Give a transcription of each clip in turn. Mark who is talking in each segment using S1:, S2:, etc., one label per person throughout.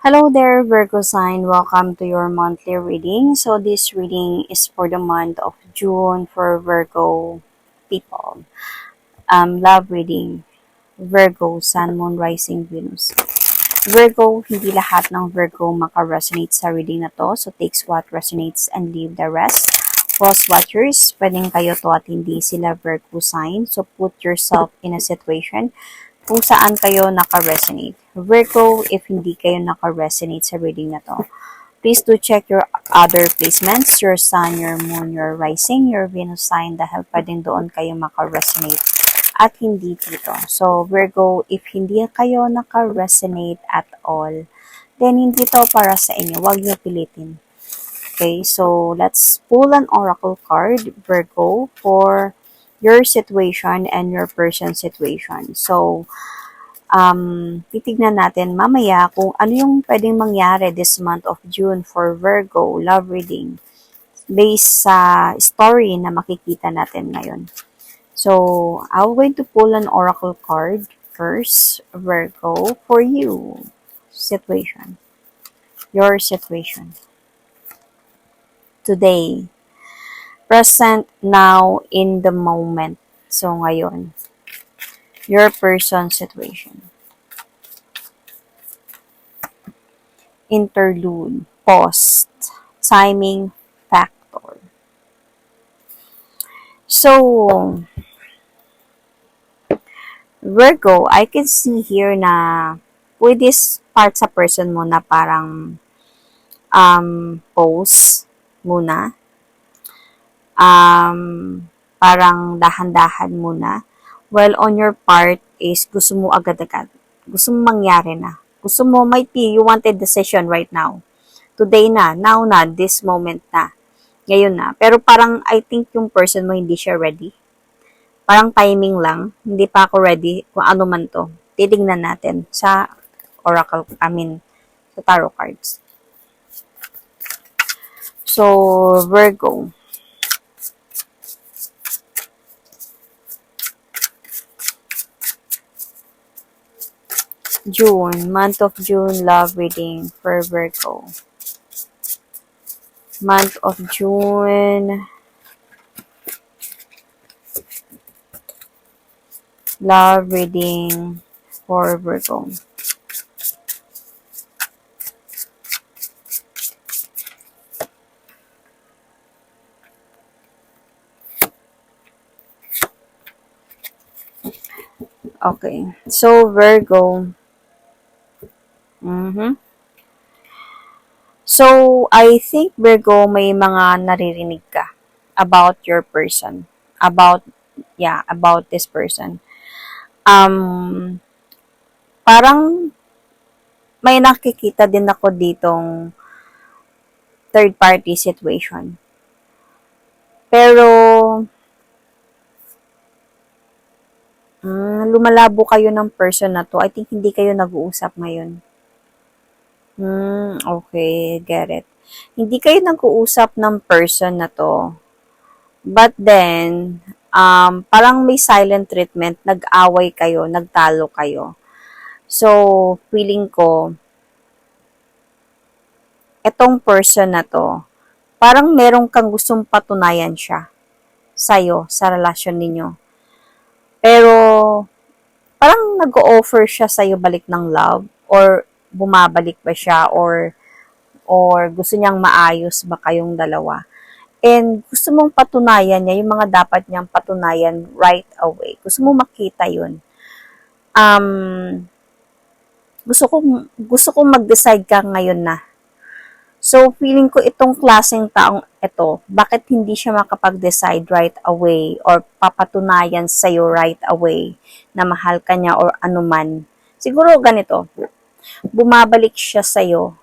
S1: Hello there, Virgo sign. Welcome to your monthly reading. So this reading is for the month of June for Virgo people. Love reading. Virgo, Sun, Moon, Rising, Venus. Virgo, hindi lahat ng Virgo maka-resonate sa reading na to. So takes what resonates and leave the rest. Cross watchers, pwedeng kayo to at hindi sila Virgo sign. So put yourself in a situation kung saan kayo naka-resonate. Virgo, if hindi kayo naka-resonate sa reading na to, please do check your other placements, your sun, your moon, your rising, your Venus sign, dahil pwedeng doon kayo maka-resonate at hindi dito. So, Virgo, if hindi kayo naka-resonate at all, then hindi to para sa inyo. Huwag niyo pilitin. Okay, so let's pull an oracle card, Virgo, for your situation and your person's situation. So, titignan natin mamaya kung ano yung pwedeng mangyari this month of June for Virgo love reading based sa story na makikita natin ngayon. So, I'm going to pull an oracle card first, Virgo, for you. Situation. Your situation. Today. Present now in the moment. So, ngayon. Your person's situation. Interlude. Post. Timing factor. So, Virgo, I can see here na with this part sa person mo na parang pose muna. Parang dahan-dahan muna. While on your part is gusto mo agad-agad. Gusto mo mangyari na. Gusto mo, might be, you wanted decision right now. Today na, now na, this moment na. Ngayon na. Pero parang, I think yung person mo hindi siya ready. Parang timing lang. Hindi pa ako ready kung ano man to. Titignan natin sa oracle, sa tarot cards. So, Virgo. June, month of June, love reading for Virgo. Month of June, love reading for Virgo. Okay, so Virgo. So, I think Virgo, may mga naririnig ka about your person. About this person. Parang may nakikita din ako ditong third party situation. Pero, lumalabo kayo ng person na to. I think hindi kayo nag-uusap ngayon. Okay, get it. Hindi kayo nag-uusap ng person na to. But then, parang may silent treatment, nag-away kayo, nagtalo kayo. So, feeling ko, etong person na to, parang merong kang gustong patunayan siya sa'yo, sa relasyon ninyo. Pero, parang nag-o-offer siya sa'yo balik ng love, or bumabalik ba siya, or gusto niyang maayos ba kayong dalawa. And gusto mong patunayan niya yung mga dapat niyang patunayan right away. Gusto mong makita yun. Gusto kong mag-decide ka ngayon na. So, feeling ko itong klaseng taong ito, bakit hindi siya makapag-decide right away or papatunayan sa'yo right away na mahal ka niya or anuman. Siguro ganito, bumabalik siya sa'yo,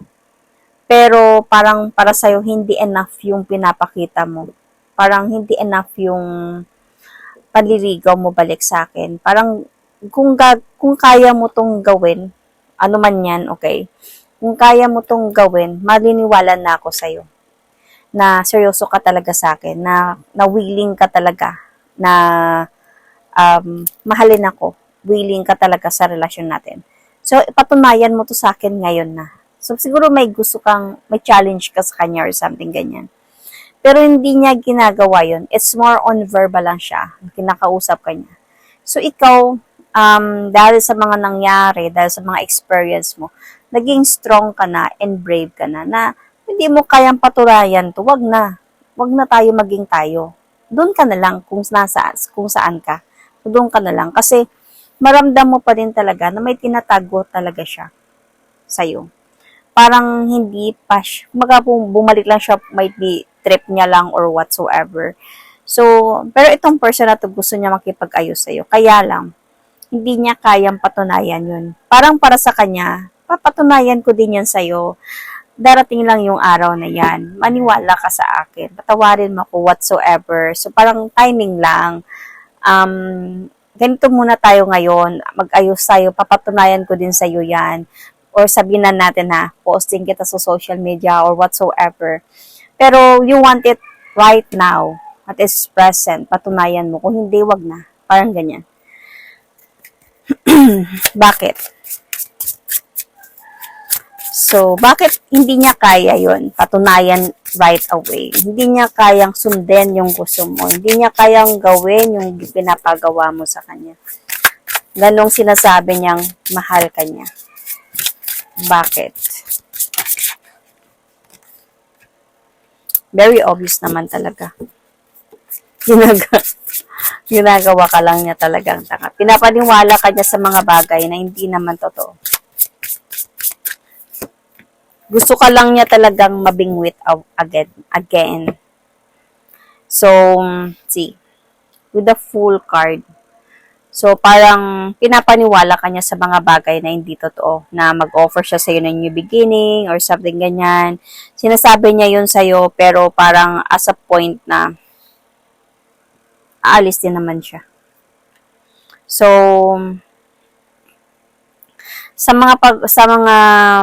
S1: pero parang para sa'yo hindi enough yung pinapakita mo. Parang hindi enough yung panliligaw mo balik sa akin. Parang kung kaya mo tong gawin, ano man yan, okay? Kung kaya mo tong gawin, maliniwala na ako sa'yo. Na seryoso ka talaga sa akin, na willing ka talaga, na mahalin ako, willing ka talaga sa relasyon natin. So, patunayan mo to sa akin ngayon na. So, So, siguro may challenge ka sa kanya or something ganyan. Pero hindi niya ginagawa yun. It's more on verbal lang siya. Kinakausap ka niya. So, ikaw, dahil sa mga nangyari, dahil sa mga experience mo, naging strong ka na and brave ka na hindi mo kayang paturayan to, wag na. Wag na tayo maging tayo. Doon ka na lang kung saan ka. Doon ka na lang. Kasi, maramdam mo pa rin talaga na may tinatago talaga siya sa'yo. Parang hindi pa siya, bumalik lang siya, might be trip niya lang or whatsoever. So, pero itong person na to gusto niya makipag-ayos sa'yo. Kaya lang, hindi niya kayang patunayan yun. Parang para sa kanya, papatunayan ko din yan sa'yo. Darating lang yung araw na yan. Maniwala ka sa akin. Patawarin mo ko whatsoever. So, parang timing lang. Ganito muna tayo ngayon. Mag-ayos tayo. Papatunayan ko din sa'yo yan. Or sabihin na natin na posting kita sa social media or whatsoever. Pero you want it right now. At is present. Patunayan mo. Kung hindi, wag na. Parang ganyan. Bakit? So, bakit hindi niya kaya yon patunayan right away? Hindi niya kayang sundin yung gusto mo. Hindi niya kayang gawin yung pinapagawa mo sa kanya. Ganong sinasabi niyang mahal ka niya. Bakit? Very obvious naman talaga. Ginagawa ka lang niya talagang tanga. Pinapaniwala ka niya sa mga bagay na hindi naman totoo. Gusto ka lang niya talagang mabingwit again. So, see. With the full card. So, parang pinapaniwala ka niya sa mga bagay na hindi totoo. Na mag-offer siya sa'yo ng new beginning or something ganyan. Sinasabi niya yun sa'yo pero parang as a point na aalis din naman siya. So, sa mga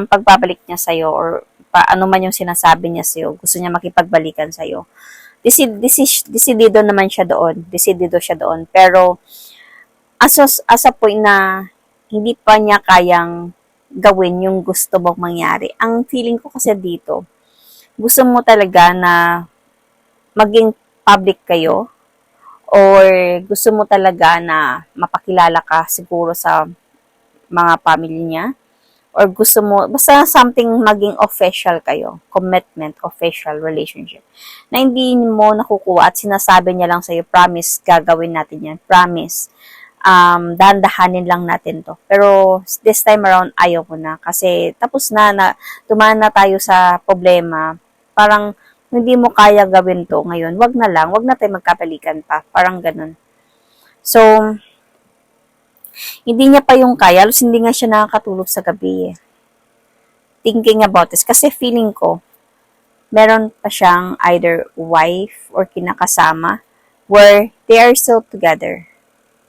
S1: pagbabalik niya sa iyo or ano man yung sinasabi niya sa iyo, gusto niya makipagbalikan sa iyo. Desidido naman siya doon. Desidido siya doon. Pero as a point na hindi pa niya kayang gawin yung gusto mong mangyari. Ang feeling ko kasi dito, gusto mo talaga na maging public kayo or gusto mo talaga na mapakilala ka siguro sa mga family niya, or gusto mo, basta something maging official kayo, commitment, official relationship, na hindi mo nakukuha at sinasabi niya lang sa'yo, promise, gagawin natin yan, promise, dahan-dahanin lang natin to. Pero this time around, ayaw ko na, kasi tapos na dumaan na tayo sa problema, parang hindi mo kaya gawin to ngayon, wag na tayo magkapalikan pa, parang ganun. So, hindi niya pa yung kaya, halos hindi nga siya nakakatulog sa gabi eh. Thinking about this, kasi feeling ko, meron pa siyang either wife or kinakasama where they are still together.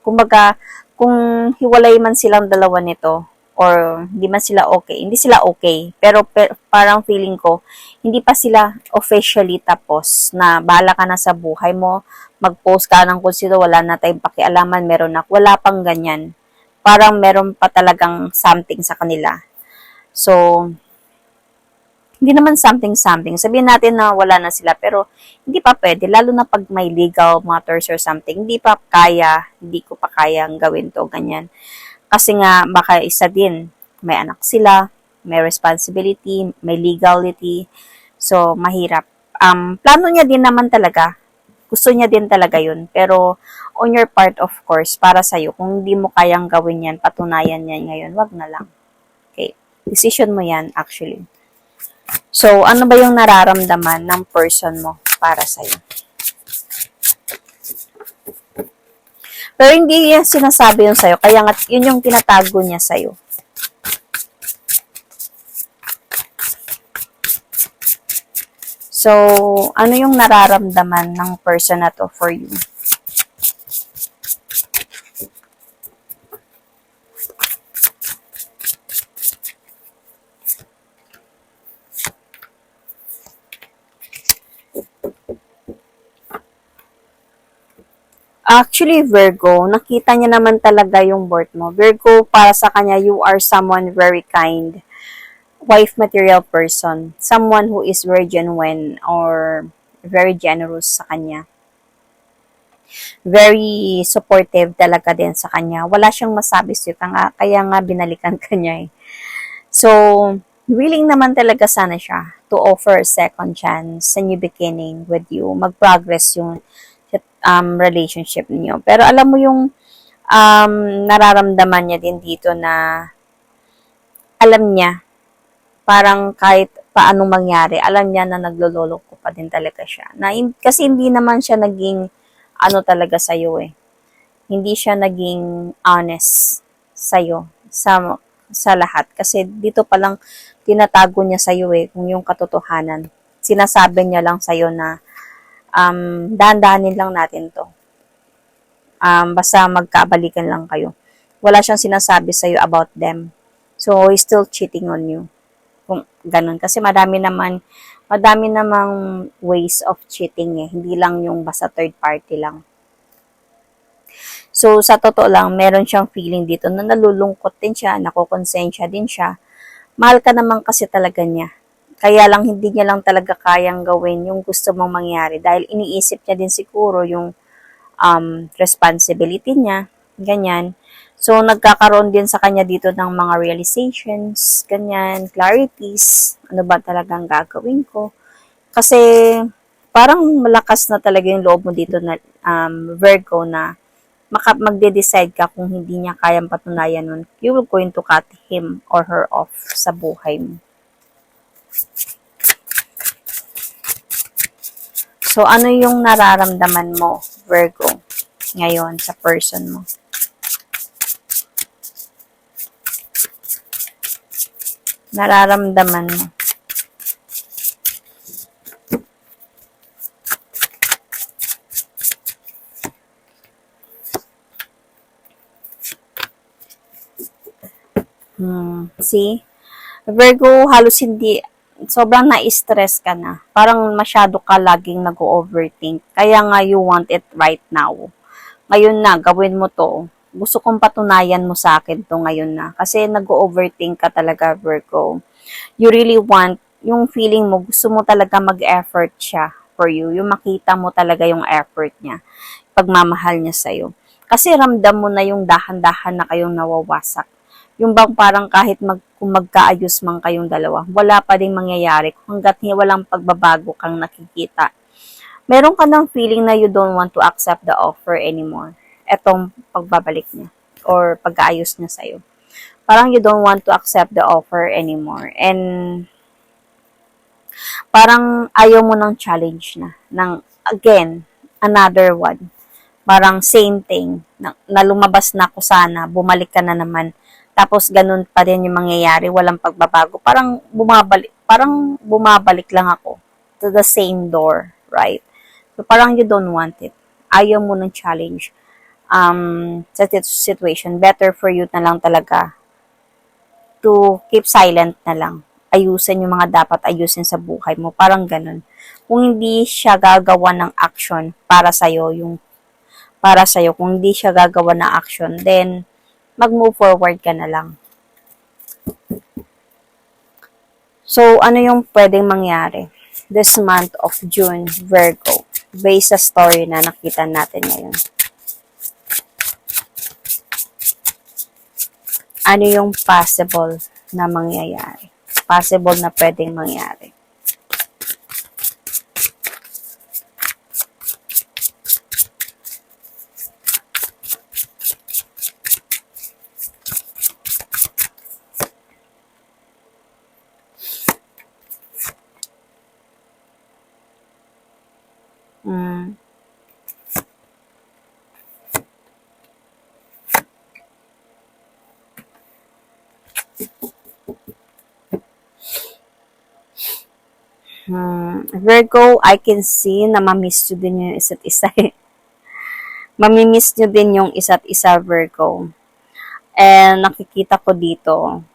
S1: Kumbaga, kung hiwalay man silang dalawa nito, or hindi man sila okay, hindi sila okay, pero parang feeling ko, hindi pa sila officially tapos na bahala ka na sa buhay mo, mag-post ka ng kung sino, wala na tayong pakialaman, meron na, wala pang ganyan. Parang meron pa talagang something sa kanila. So, hindi naman something. Sabihin natin na wala na sila, pero hindi pa pwede, lalo na pag may legal matters or something, hindi ko pa kayang gawin to, ganyan. Kasi nga, baka isa din, may anak sila, may responsibility, may legality, so, mahirap. Plano niya din naman talaga, gusto niya din talaga yun, pero on your part, of course, para sa'yo, kung hindi mo kayang gawin yan, patunayan yan ngayon, wag na lang. Okay? Decision mo yan, actually. So, ano ba yung nararamdaman ng person mo para sa'yo? Pero hindi niya sinasabi yun sa'yo, kaya nga, yun yung tinatago niya sa'yo. So, ano yung nararamdaman ng person na to for you? Actually, Virgo, nakita niya naman talaga yung birth mo. Virgo, para sa kanya, you are someone very kind. wife material person. Someone who is very genuine or very generous sa kanya. Very supportive talaga din sa kanya. Wala siyang masabi sa'yo, kaya nga binalikan ka niya eh. So, willing naman talaga sana siya to offer a second chance sa new beginning with you. Mag-progress yung relationship niyo. Pero alam mo yung nararamdaman niya din dito na alam niya, parang kahit paano mangyari, alam niya na naglololo ko pa din talaga siya. Kasi hindi naman siya naging talaga sa'yo eh. Hindi siya naging honest sa'yo sa lahat. Kasi dito palang tinatago niya sa'yo eh, kung yung katotohanan. Sinasabi niya lang sa'yo na dahan-dahanin lang natin to. Basta magkabalikan lang kayo. Wala siyang sinasabi sa'yo about them. So, he's still cheating on you. Kung ganun. Kasi madami namang ways of cheating eh. Hindi lang yung basta third party lang. So, sa totoo lang, meron siyang feeling dito na nalulungkot din siya, nakukonsensya din siya. Mahal ka naman kasi talaga niya. Kaya lang, hindi niya lang talaga kayang gawin yung gusto mong mangyari. Dahil iniisip niya din siguro yung responsibility niya. Ganyan. So, nagkakaroon din sa kanya dito ng mga realizations, ganyan, clarities, ano ba talagang gagawin ko. Kasi, parang malakas na talaga yung loob mo dito na Virgo na magde-decide ka kung hindi niya kayang patunayan nun, you will going to cut him or her off sa buhay mo. So, ano yung nararamdaman mo, Virgo, ngayon sa person mo? Nararamdaman mo. See? Virgo, halos hindi, sobrang na-stress ka na. Parang masyado ka laging nag-overthink. Kaya nga you want it right now. Ngayon na, gawin mo to. Gusto kong patunayan mo sa akin to ngayon na. Kasi nag-overthink ka talaga, Virgo. You really want, yung feeling mo, gusto mo talaga mag-effort siya for you. Yung makita mo talaga yung effort niya. Pagmamahal niya sa'yo. Kasi ramdam mo na yung dahan-dahan na kayong nawawasak. Yung bang parang kahit kung magkaayos man kayong dalawa, wala pa ding mangyayari hanggat walang pagbabago kang nakikita. Meron ka ng feeling na you don't want to accept the offer anymore. Etong pagbabalik niya or pag-aayos niya sa'yo. Parang you don't want to accept the offer anymore. And parang ayaw mo ng challenge na. Again, another one. Parang same thing. Na lumabas na ako sana, bumalik ka na naman. Tapos ganun pa rin yung mangyayari, walang pagbabago. Parang bumabalik lang ako to the same door, right? So parang you don't want it. Ayaw mo ng challenge sa situation. Better for you na lang talaga to keep silent na lang. Ayusin yung mga dapat ayusin sa buhay mo. Parang ganun. Kung hindi siya gagawa ng action para sa'yo, kung hindi siya gagawa ng action, then mag-move forward ka na lang. So, ano yung pwedeng mangyari this month of June, Virgo, based sa story na nakita natin ngayon? Ano yung possible na mangyayari? Possible na pwedeng mangyari? Virgo, I can see na ma-miss nyo din yung isa't isa. Mamimiss nyo din yung isa't isa, Virgo. And nakikita ko dito,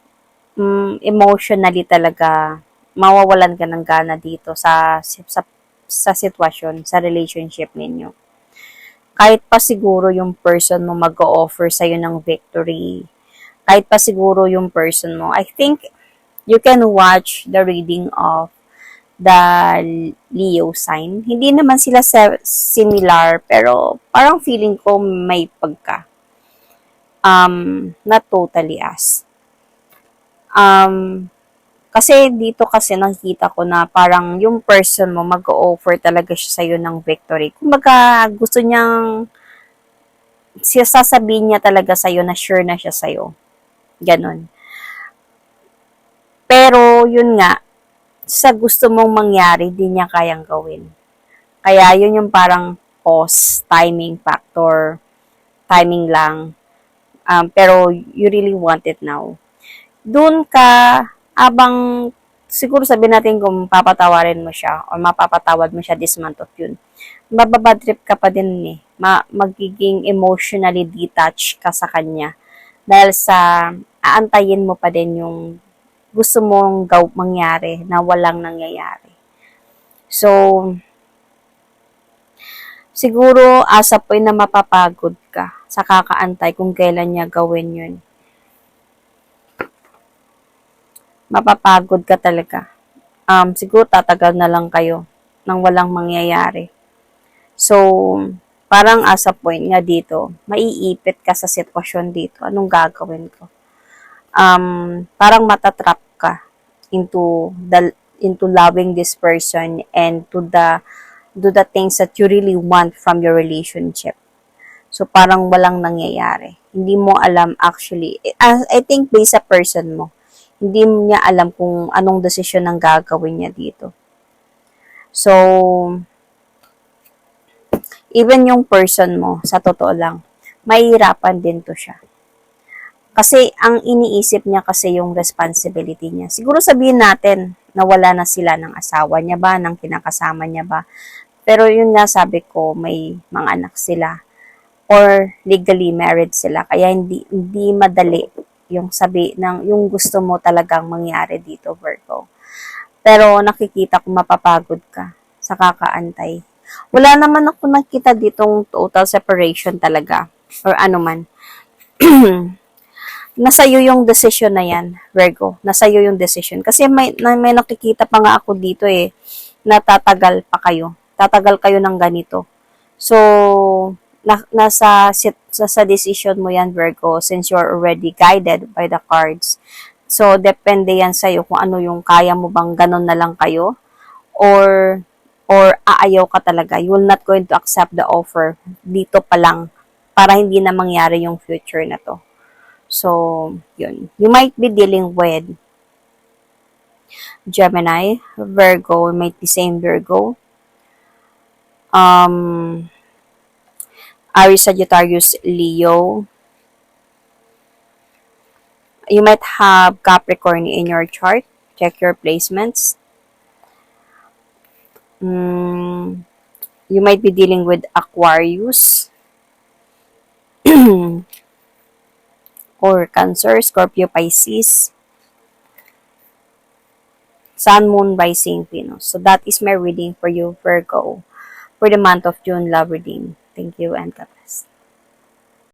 S1: emotionally talaga, mawawalan ka ng gana dito sa sitwasyon, sa relationship ninyo. Kahit pa siguro yung person mo mag-o-offer sa'yo ng victory, kahit pa siguro yung person mo, I think, You can watch the reading of the Leo sign. Hindi naman sila similar, pero parang feeling ko may pagka. Not totally as. Um, Kasi dito kasi nakikita ko na parang yung person mo mag-o-offer talaga siya sa'yo ng victory. Kumbaga, gusto niyang, siya sasabihin niya talaga sa'yo na sure na siya sa'yo. Ganon. Pero, yun nga, sa gusto mong mangyari, di niya kayang gawin. Kaya, yun yung parang pause, timing factor, timing lang. Pero, you really want it now. Doon ka, abang, siguro sabihin natin kung papatawarin mo siya or mapapatawad mo siya this month of June, mababadrip ka pa din eh. Magiging emotionally detached ka sa kanya. Dahil sa aantayin mo pa din yung gusto mong mangyari na walang nangyayari. So, siguro asa po na mapapagod ka sa kakaantay kung kailan niya gawin yun. Mapapagod ka talaga. Siguro tatagal na lang kayo nang walang mangyayari. So, parang as a point nga dito, maiipit ka sa sitwasyon dito. Anong gagawin ko? Parang matatrap ka into loving this person and to the things that you really want from your relationship. So, parang walang nangyayari. Hindi mo alam actually. I think based sa person mo, hindi niya alam kung anong desisyon ang gagawin niya dito. So, even yung person mo, sa totoo lang, mahihirapan din to siya. Kasi ang iniisip niya kasi yung responsibility niya. Siguro sabihin natin na wala na sila ng asawa niya ba, ng kinakasama niya ba. Pero yun nga sabi ko, may mga anak sila or legally married sila. Kaya hindi madali yung yung gusto mo talagang mangyari dito, Virgo. Pero nakikita ko mapapagod ka sa kakaantay. Wala naman ako nakita ditong total separation talaga or ano man. Nasa iyo yung decision na yan, Virgo. Nasa iyo yung decision. Kasi may nakikita pa nga ako dito eh, na tatagal pa kayo. Tatagal kayo ng ganito. So, sa decision mo yan, Virgo, since you're already guided by the cards. So, depende yan sa'yo kung ano yung kaya mo bang ganon na lang kayo or aayaw ka talaga. You will not going to accept the offer dito pa lang para hindi na mangyari yung future na to. So, yun. You might be dealing with Gemini, Virgo, might be same Virgo. Aries, Sagittarius, Leo. You might have Capricorn in your chart. Check your placements. You might be dealing with Aquarius. Or Cancer, Scorpio, Pisces. Sun, Moon, Rising, Venus. So that is my reading for you, Virgo, for the month of June love reading. Thank you and God bless.